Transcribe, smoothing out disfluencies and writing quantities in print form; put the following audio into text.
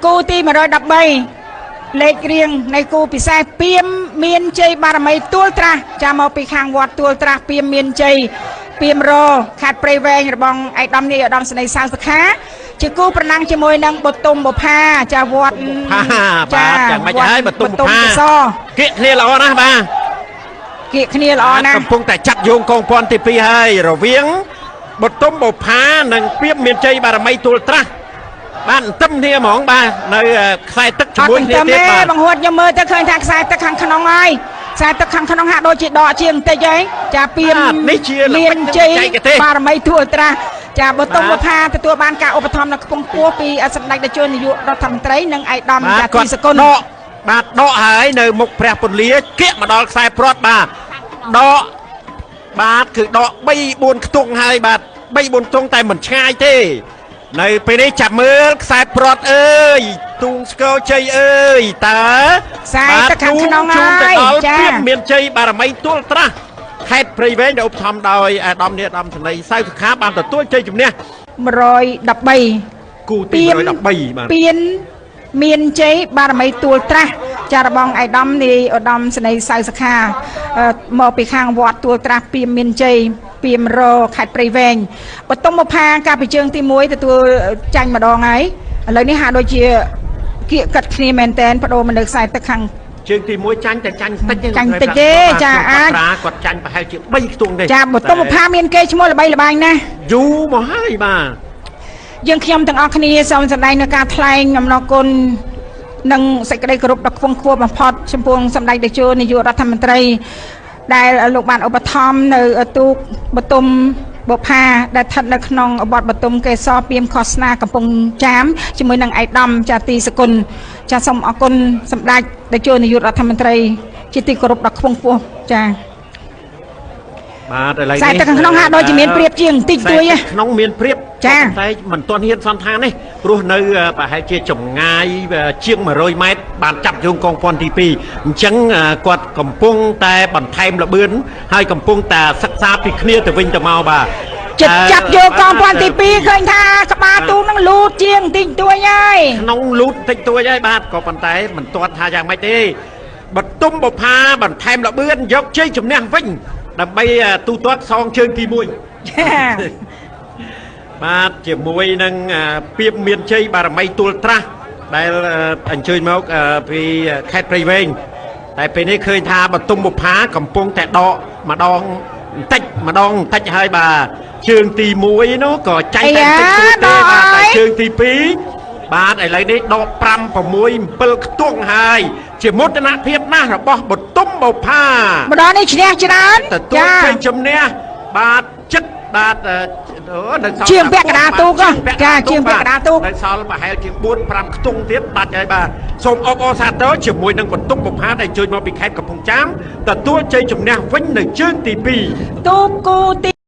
គូទី113លេខរៀងនៃគូពិសេសពីមមានជ័យបារមីទួលត្រាស់ចាំមកពីខាងវត្តទួលត្រាស់ពីមមានជ័យពីមរខេត្តព្រៃវែងរបស់ឯកឧត្តមនាយឧត្តមសេនីយ៍សៅសុខាជាគូប្រណាំងជាមួយនឹងបតុមបុផាចាវត្តចាយ៉ាងម៉េចហើយបតុមបុផាគៀកគ្នាល្អណាស់បាទគៀកគ្នាល្អណាស់កំពុងតែចាត់យោងកងព័ន្ធទី2ហើយរវាងបតុមបុផានិងពីមមានជ័យបារមីទួលត្រាស់បានទឹមគ្នាហ្មងបាទនៅខ្សែទឹកជាមួយគ្នាទៀតបាទបង្ហួតខ្ញុំមើលទៅឃើញថាខ្សែទឹកខាងក្នុងហើយខ្សែទឹកខាងក្នុងហាក់ដូចជាដកជាងបន្តិចហើយចាពីនេះជាមានជ័យបារមីទួលត្រាស់ចាបតុមបុផាទទួលបានការឧបត្ថម្ភនៅខ្ពង់ខ្ពស់ពីសម្ដេចតេជោនាយករដ្ឋមន្ត្រីនិងឯកឧត្តមចាទីសកុលបាទដកហើយនៅមុខព្រះពន្លាគៀកមកដល់ខ្សែព្រាត់បាទដកបាទគឺដក3 4ខ្ទង់ហើយបាទ3 4ខ្ទង់តែមិនឆ្ងាយទេនៅពេលនេះចាប់មើលខ្សែព្រាត់អើយទូងស្គរជ័យអើយតើខ្សែទឹកខាងក្នុងហើយចាមានជ័យបារមីទួលត្រាស់ខេត្តព្រៃវែងដែលឧបត្ថម្ភដោយអាដាមនាយឧត្តមសេនីយ៍សៅសុខាបានទទួលជ័យជំនះ113គូទី113បាទពីនមានជ័យបារមីទួលត្រាស់ចារបងឯកឧត្តមនាយឧត្តមសេនីយ៍សៅសុខាមកពីខាងវត្តទួលត្រាស់ពីមានជ័យពីមរខេត្តព្រៃវែងបតុមបុផាការពីជើងទី1ទទួលចាញ់ម្ដងហើយឥឡូវនេះហាក់ដូចជាគៀកកាត់គ្នាមែនតែនបដូរមកនៅខ្សែទឹកខាងជើងទី1ចាញ់តែចាញ់តិចទេចាអាចគាត់ចាញ់ប្រហែលជា3ខ្ទង់ទេចាបតុមបុផាមានគេឈ្មោះល្បីល្បាញណាស់យូរមកហើយបាទយើងខ្ញុំទាំងអស់គ្នាសូមសម្ដែងនៅការថ្លែងអំណរគុណនិងសេចក្តីគោរពដ៏ខ្ពង់ខ្ពស់បំផុតចំពោះសម្ដេចតេជោនាយករដ្ឋមន្ត្រីដែលលោកបានឧបត្ថម្ភនៅទូកបតុមបុផាដែលស្ថិតនៅក្នុងវត្តបតុមកេសរពីមខុសស្នាកំពង់ចាមជាមួយនឹងឯកឧត្តមចាទីសកុលចាសូមអរគុណសម្ដេចតេជោនាយករដ្ឋមន្ត្រីជាទីគោរពដ៏ខ្ពង់ខ្ពស់ចាបាទឥឡូវនេះខ្សែទឹកខាងក្នុងហាក់ដូចជាមានព្រៀបជាងបន្តិចតួយក្នុងមានព្រៀបចាតែមិនទាន់ហ៊ានសន្តាននេះព្រោះនៅប្រហែលជាចម្ងាយជាង100ម៉ែត្របានចាប់យោងកងព័ន្ធទី2អញ្ចឹងគាត់កំពុងតែបន្ថែមល្បឿនហើយកំពុងតែសិក្សាពីគ្នាទៅវិញទៅមកបាទចិត្តចាប់យកកងព័ន្ធទី2ឃើញថាក្បាលទូកនឹងលូតជាងបន្តិចតួយហើយក្នុងលូតតិចតួយហើយបាទក៏ប៉ុន្តែមិនទាន់ថាយ៉ាងម៉េចទេបតុមបុផាបន្ថែមល្បឿនយកជ័យជំនះវិញដើម្បីទូទាត់សងជើងទី1បាទជាមួយនឹងពីមមានជ័យបារមីទួលត្រាស់ដែលអញ្ជើញមកពីខេត្តព្រៃវែងតែពេលនេះឃើញថាបតុមបុផាកំពុងតែដកម្ដងបន្តិចហើយបាទជើងទី1នោះក៏ចាញ់តែបន្តិចទេបាទតែជើងទី2បាទឥឡូវនេះដក5 6 7ខ្ទង់ហើយជាមោទនភាពណាស់របស់បតុមបុផាម្ដងនេះឈ្នះច្រើនទទួលជ័យជំនះបាទចិត្តបាទជាងពាក់កណ្ដាលទូកចាជាងពាក់កណ្ដាលទូកនៅសល់ប្រហែលជា4 5ខ្ទង់ទៀតបាច់ហើយបាទសូមអបអរសាទរជាមួយនឹងបតុមបុផាដែលជួយមកពីខេត្តកំពង់ចាមទទួលជ័យជំនះវិញនៅជើងទី2ទូកគូទី